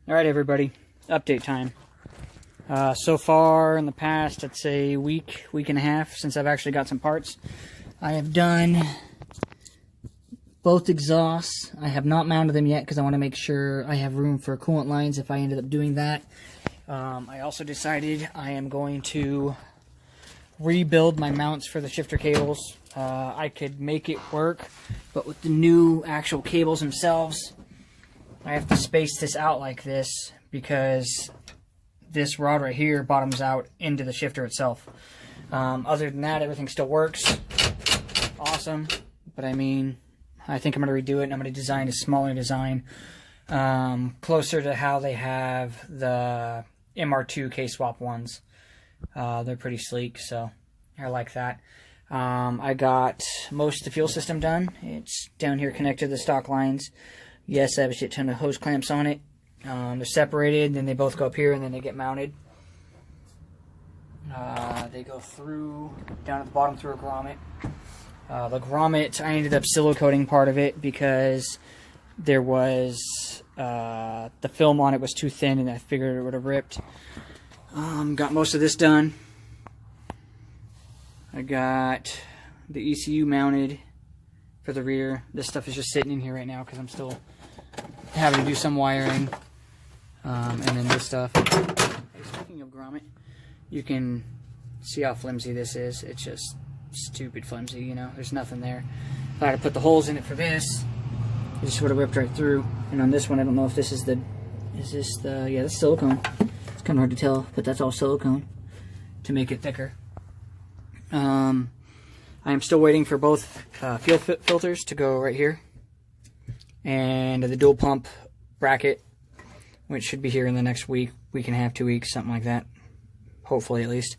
Alright everybody, update time. So far in the past, I'd say week and a half since I've actually got some parts, I have done both exhausts. I have not mounted them yet because I want to make sure I have room for coolant lines if I ended up doing that. I also decided I am going to rebuild my mounts for the shifter cables. I could make it work, but with the new actual cables themselves, I have to space this out like this because this rod right here bottoms out into the shifter itself. Other than that, everything still works. Awesome. But I mean, I think I'm going to redo it and I'm going to design a smaller design, closer to how they have the MR2 K-swap ones. They're pretty sleek, so I like that. I got most of the fuel system done. It's down here connected to the stock lines. Yes, I have a shit ton of hose clamps on it. They're separated, then they both go up here, and then they get mounted. They go through, down at the bottom through a grommet. The grommet, I ended up silicoating part of it because there was, the film on it was too thin, and I figured it would have ripped. Got most of this done. I got the ECU mounted for the rear. This stuff is just sitting in here right now because I'm still having to do some wiring. And then this stuff. Hey, speaking of grommet, you can see how flimsy this is. It's just stupid flimsy, you know. There's nothing there. If I had to put the holes in it for this, it just would have ripped right through. And on this one, I don't know if this is the, yeah, that's silicone. It's kind of hard to tell, but that's all silicone to make it thicker. I am still waiting for both fuel filters to go right here, and the dual pump bracket, which should be here in the next week and a half, 2 weeks, something like that, hopefully at least.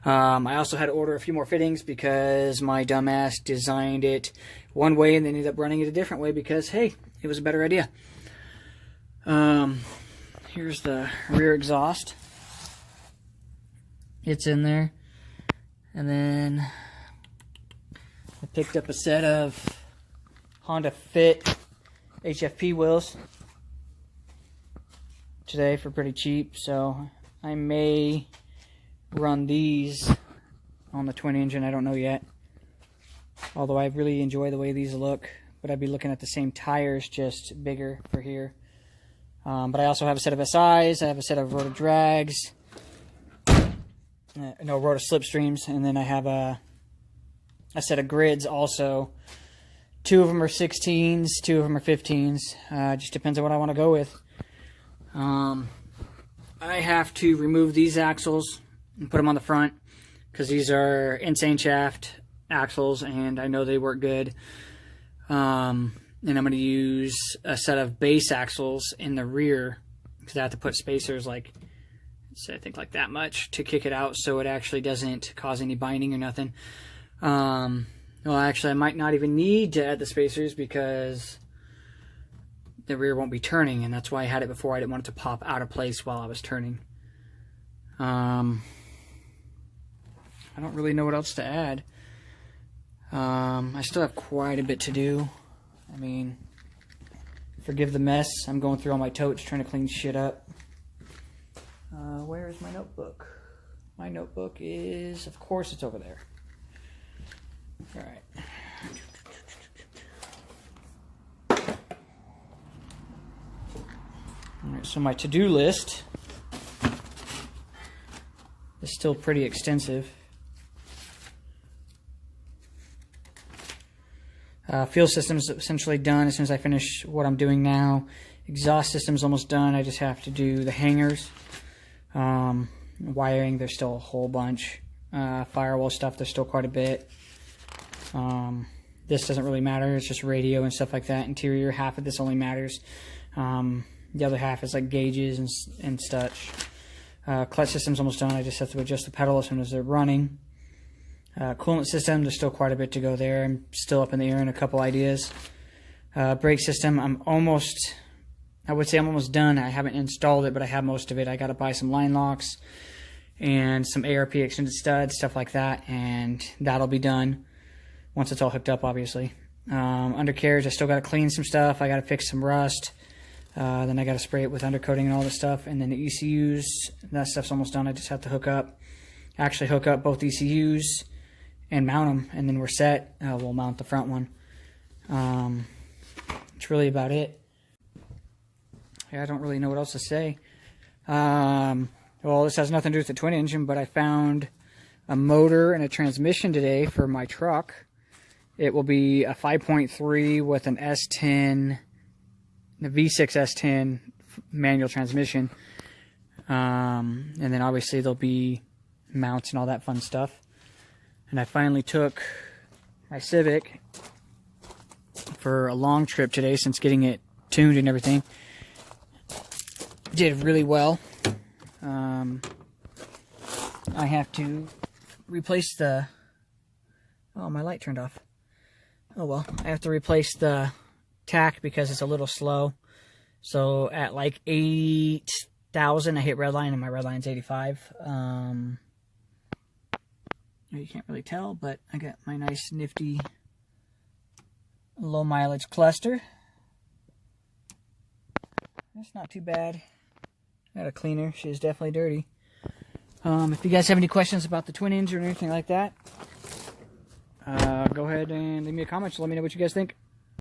I also had to order a few more fittings because my dumbass designed it one way and then ended up running it a different way because, hey, it was a better idea. Here's the rear exhaust. It's in there. And then I picked up a set of Honda Fit HFP wheels today for pretty cheap, so I may run these on the twin engine. I don't know yet, although I really enjoy the way these look, but I'd be looking at the same tires, just bigger for here. But I also have a set of SIs, I have a set of rotor drags, rotor slipstreams, and then I have a set of grids also. 2 of them are 16s, 2 of them are 15s. Just depends on what I want to go with. I have to remove these axles and put them on the front because these are insane shaft axles and I know they work good. And I'm going to use a set of base axles in the rear because I have to put spacers like, I think like that much to kick it out so it actually doesn't cause any binding or nothing. Well, actually, I might not even need to add the spacers because the rear won't be turning, and that's why I had it before. I didn't want it to pop out of place while I was turning. I don't really know what else to add. I still have quite a bit to do. I mean, forgive the mess. I'm going through all my totes trying to clean shit up. Where is my notebook? My notebook is, of course, it's over there. Alright. Alright, so my to-do list is still pretty extensive. Fuel system's essentially done as soon as I finish what I'm doing now. Exhaust system's almost done. I just have to do the hangers. Wiring, there's still a whole bunch. Firewall stuff, there's still quite a bit. This doesn't really matter, it's just radio and stuff like that. Interior, half of this only matters. The other half is like gauges and such. Clutch system's almost done. I just have to adjust the pedal as soon as they're running. Coolant system, there's still quite a bit to go there. I'm still up in the air in a couple ideas. Brake system, I would say I'm almost done. I haven't installed it, but I have most of it. I got to buy some line locks and some ARP extended studs, stuff like that, and that'll be done once it's all hooked up, obviously. Undercarriage, I still got to clean some stuff. I got to fix some rust. Then I got to spray it with undercoating and all this stuff. And then the ECUs, that stuff's almost done. I just have to hook up both ECUs and mount them, and then we're set. We'll mount the front one. That's really about it. Yeah, I don't really know what else to say. Well, this has nothing to do with the twin engine, but I found a motor and a transmission today for my truck. It will be a 5.3 with an S10, the V6 S10 manual transmission. And then obviously there'll be mounts and all that fun stuff. And I finally took my Civic for a long trip today since getting it tuned and everything. Did really well. I have to replace the... Oh, my light turned off. Oh well, I have to replace the tack because it's a little slow. So at like 8,000, I hit redline, and my redline's 85. You can't really tell, but I got my nice nifty low mileage cluster. That's not too bad. I got a cleaner. She's definitely dirty. If you guys have any questions about the twin engine or anything like that, go ahead and leave me a comment. Let me know what you guys think.